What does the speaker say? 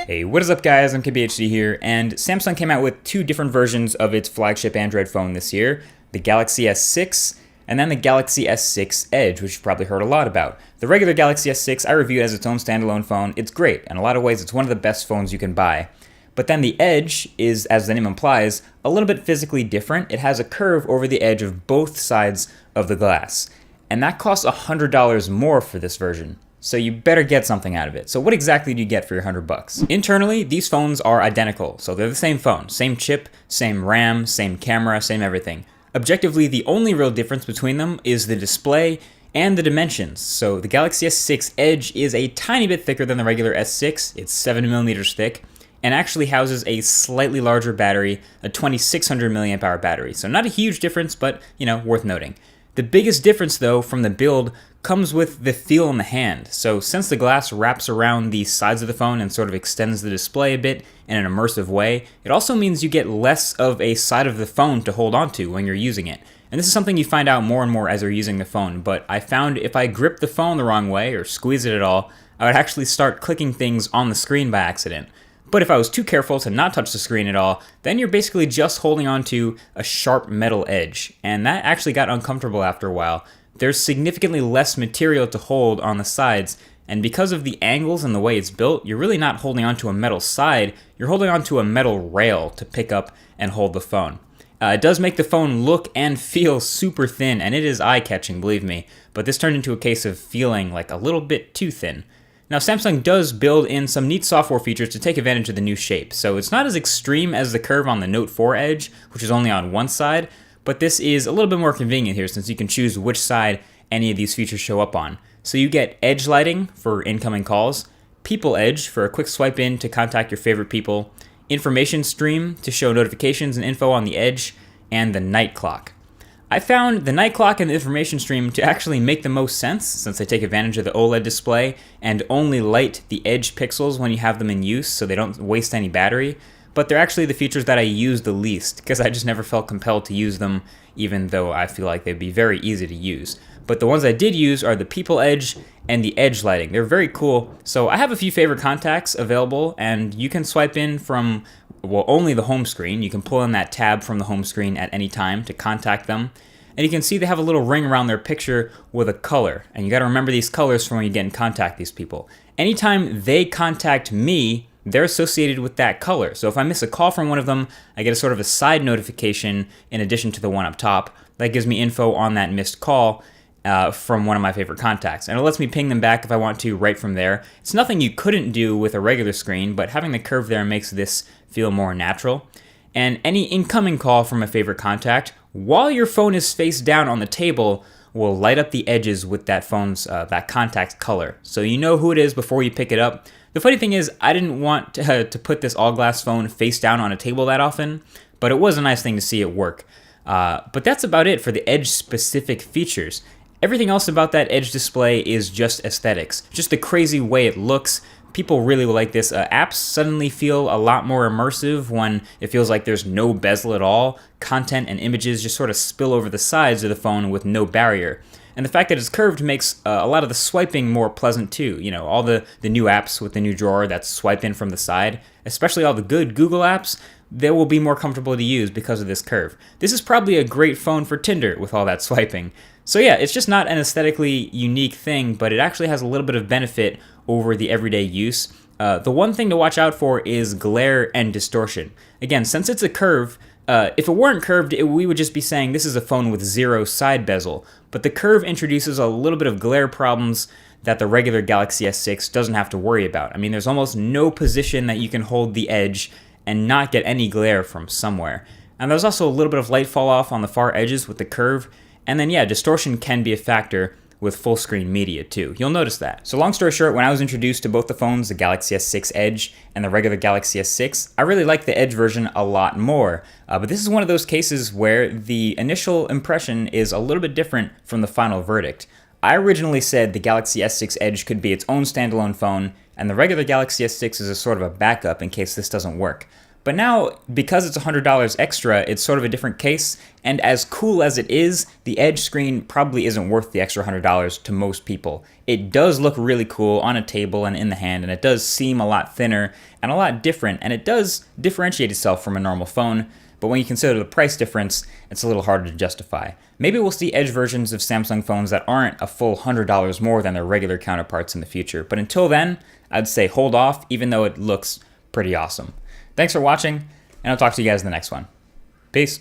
Hey, what is up guys, I'm KBHD here, and Samsung came out with two different versions of its flagship Android phone this year, the Galaxy S6 and then the Galaxy S6 Edge, which you've probably heard a lot about. The regular Galaxy S6 I reviewed as its own standalone phone. It's great. In a lot of ways, it's one of the best phones you can buy. But then the Edge is, as the name implies, a little bit physically different. It has a curve over the edge of both sides of the glass. And that costs $100 more for this version. So you better get something out of it. So what exactly do you get for your $100? Internally, these phones are identical. So they're the same phone, same chip, same RAM, same camera, same everything. Objectively, the only real difference between them is the display and the dimensions. So the Galaxy S6 Edge is a tiny bit thicker than the regular S6. It's 7mm thick and actually houses a slightly larger battery, a 2600 milliamp hour battery. So not a huge difference, but worth noting. The biggest difference though from the build comes with the feel in the hand. So since the glass wraps around the sides of the phone and sort of extends the display a bit in an immersive way, it also means you get less of a side of the phone to hold onto when you're using it. And this is something you find out more and more as you're using the phone, but I found if I grip the phone the wrong way or squeeze it at all, I would actually start clicking things on the screen by accident. But if I was too careful to not touch the screen at all, then you're basically just holding onto a sharp metal edge, and that actually got uncomfortable after a while. There's significantly less material to hold on the sides, and because of the angles and the way it's built, you're really not holding onto a metal side, you're holding onto a metal rail to pick up and hold the phone. It does make the phone look and feel super thin, and it is eye-catching, believe me, but this turned into a case of feeling like a little bit too thin. Now, Samsung does build in some neat software features to take advantage of the new shape, so it's not as extreme as the curve on the Note 4 Edge, which is only on one side, but this is a little bit more convenient here since you can choose which side any of these features show up on. So you get Edge lighting for incoming calls, People Edge for a quick swipe in to contact your favorite people, Information Stream to show notifications and info on the Edge, and the Night Clock. I found the Night Clock and the Information Stream to actually make the most sense since they take advantage of the OLED display and only light the Edge pixels when you have them in use so they don't waste any battery. But they're actually the features that I use the least because I just never felt compelled to use them even though I feel like they'd be very easy to use. But the ones I did use are the People Edge and the Edge lighting. They're very cool. So I have a few favorite contacts available and you can swipe in from only the home screen. You can pull in that tab from the home screen at any time to contact them. And you can see they have a little ring around their picture with a color. And you got to remember these colors from when you get in contact with these people. Anytime they contact me, they're associated with that color. So if I miss a call from one of them, I get a sort of a side notification in addition to the one up top. That gives me info on that missed call from one of my favorite contacts. And it lets me ping them back if I want to right from there. It's nothing you couldn't do with a regular screen, but having the curve there makes this feel more natural. And any incoming call from a favorite contact, while your phone is face down on the table, will light up the edges with that phone's that contact's color. So you know who it is before you pick it up. The funny thing is, I didn't want to put this all-glass phone face down on a table that often, but it was a nice thing to see it work. But that's about it for the Edge-specific features. Everything else about that Edge display is just aesthetics, just the crazy way it looks. People really will like this. Apps suddenly feel a lot more immersive when it feels like there's no bezel at all. Content and images just sort of spill over the sides of the phone with no barrier. And the fact that it's curved makes a lot of the swiping more pleasant too. All the new apps with the new drawer that's swipe in from the side, especially all the good Google apps, they will be more comfortable to use because of this curve. This is probably a great phone for Tinder with all that swiping. So yeah, it's just not an aesthetically unique thing, but it actually has a little bit of benefit over the everyday use. The one thing to watch out for is glare and distortion. Again, since it's a curve, if it weren't curved, we would just be saying this is a phone with zero side bezel. But the curve introduces a little bit of glare problems that the regular Galaxy S6 doesn't have to worry about. I mean, there's almost no position that you can hold the edge and not get any glare from somewhere. And there's also a little bit of light fall off on the far edges with the curve. And then yeah, distortion can be a factor with full screen media too. You'll notice that. So long story short, when I was introduced to both the phones, the Galaxy S6 Edge and the regular Galaxy S6, I really liked the Edge version a lot more. But this is one of those cases where the initial impression is a little bit different from the final verdict. I originally said the Galaxy S6 Edge could be its own standalone phone, and the regular Galaxy S6 is a sort of a backup in case this doesn't work. But now, because it's $100 extra, it's sort of a different case, and as cool as it is, the Edge screen probably isn't worth the extra $100 to most people. It does look really cool on a table and in the hand, and it does seem a lot thinner and a lot different, and it does differentiate itself from a normal phone, but when you consider the price difference, it's a little harder to justify. Maybe we'll see Edge versions of Samsung phones that aren't a full $100 more than their regular counterparts in the future, but until then, I'd say hold off, even though it looks pretty awesome. Thanks for watching, and I'll talk to you guys in the next one. Peace.